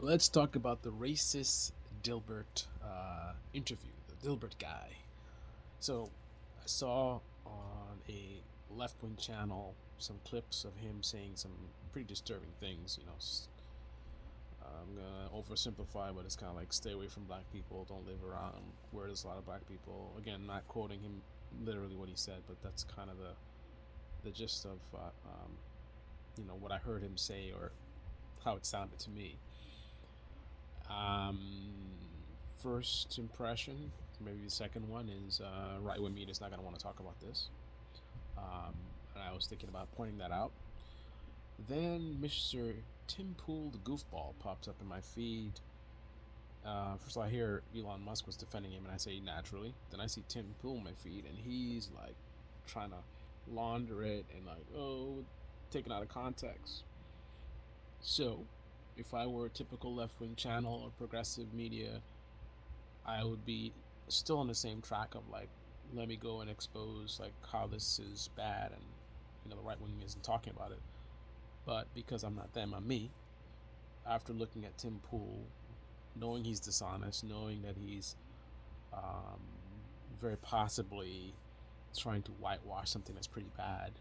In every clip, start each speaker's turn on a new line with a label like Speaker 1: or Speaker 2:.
Speaker 1: Let's talk about the racist Dilbert interview, the Dilbert guy. So, I saw on a left wing channel some clips of him saying some pretty disturbing things. I'm gonna oversimplify, but it's kind of like stay away from black people, don't live around where there's a lot of black people. Again, not quoting him literally what he said, but that's kind of the gist of what I heard him say or how it sounded to me. Um, First impression, maybe the second one is right wing media is not going to want to talk about this. And I was thinking about pointing that out. Then Mr. Tim Pool, the goofball, pops up in my feed. First, I hear Elon Musk was defending him, and I say naturally. Then I see Tim Pool in my feed, and he's like trying to launder it and like, oh, taken out of context. So, if I were a typical left wing channel or progressive media, I would be still on the same track of like, let me go and expose like how this is bad, and the right wing isn't talking about it. But because I'm not them, I'm me. After looking at Tim Pool, knowing he's dishonest, knowing that he's um, very possibly trying to whitewash something that's pretty bad,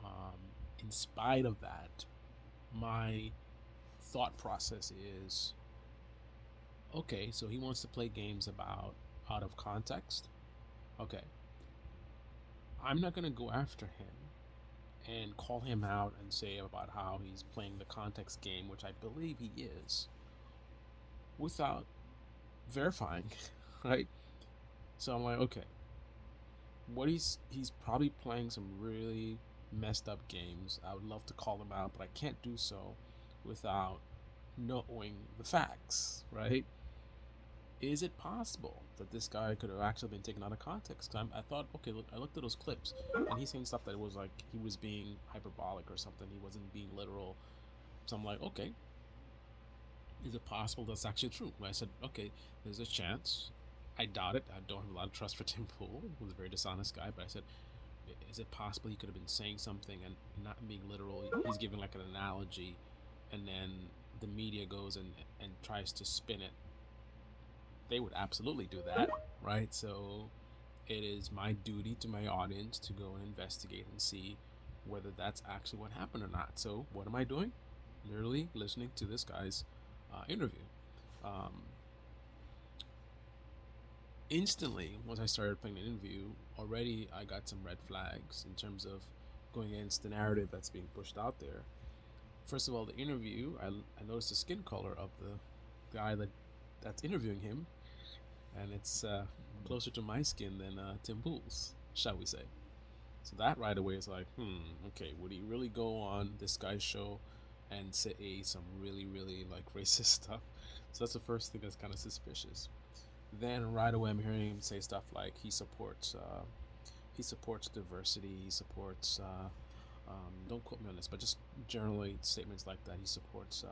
Speaker 1: um, in spite of that, my thought process is okay, so he wants to play games about out of context. Okay, I'm not going to go after him and call him out and say about how he's playing the context game, which I believe he is, without verifying, right? So I'm like, okay, what he's probably playing some really messed up games. I would love to call him out, but I can't do so without knowing the facts, right? Is it possible that this guy could have actually been taken out of context? I thought, okay, look, I looked at those clips, and he's saying stuff that was like he was being hyperbolic or something. He wasn't being literal. So I'm like, okay, is it possible that's actually true? And I said, okay, there's a chance. I doubt it. I don't have a lot of trust for Tim Pool, who's a very dishonest guy. But I said, is it possible he could have been saying something and not being literal? He's giving like an analogy, and then the media goes and tries to spin it. They would absolutely do that, right? So it is my duty to my audience to go and investigate and see whether that's actually what happened or not. So what am I doing? Literally listening to this guy's interview. Um, Instantly, once I started playing the interview, already I got some red flags in terms of going against the narrative that's being pushed out there. First of all, the interview, I noticed the skin color of the guy that's interviewing him, and it's closer to my skin than Tim Pool's, shall we say. So that right away is like, okay, would he really go on this guy's show and say some really, really like racist stuff? So that's the first thing that's kind of suspicious. Then right away I'm hearing him say stuff like he supports diversity, he supports don't quote me on this, but just generally statements like that. He supports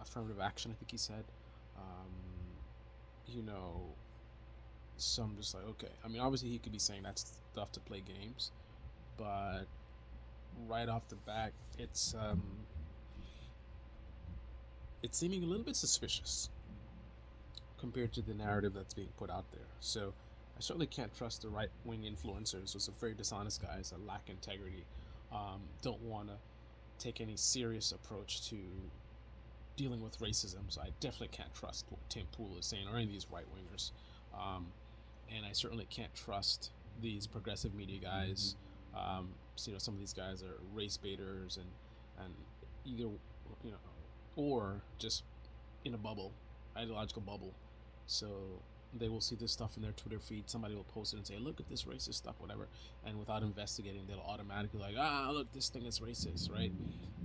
Speaker 1: affirmative action, I think he said. Um, you know, so I'm just like, okay. I mean, obviously he could be saying that stuff to play games, but right off the bat, it's seeming a little bit suspicious compared to the narrative that's being put out there. So I certainly can't trust the right wing influencers. Those are very dishonest guys that lack integrity, don't want to take any serious approach to dealing with racism. So I definitely can't trust what Tim Pool is saying or any of these right wingers. Um, and I certainly can't trust these progressive media guys. So, some of these guys are race baiters and either or just in a bubble, ideological bubble. So they will see this stuff in their Twitter feed. Somebody will post it and say, "Look at this racist stuff, whatever," and without investigating, they'll automatically like, look, this thing is racist, right?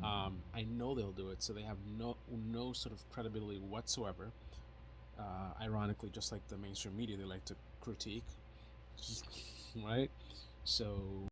Speaker 1: I know they'll do it, so they have no sort of credibility whatsoever. Ironically, just like the mainstream media, they like to critique, right? So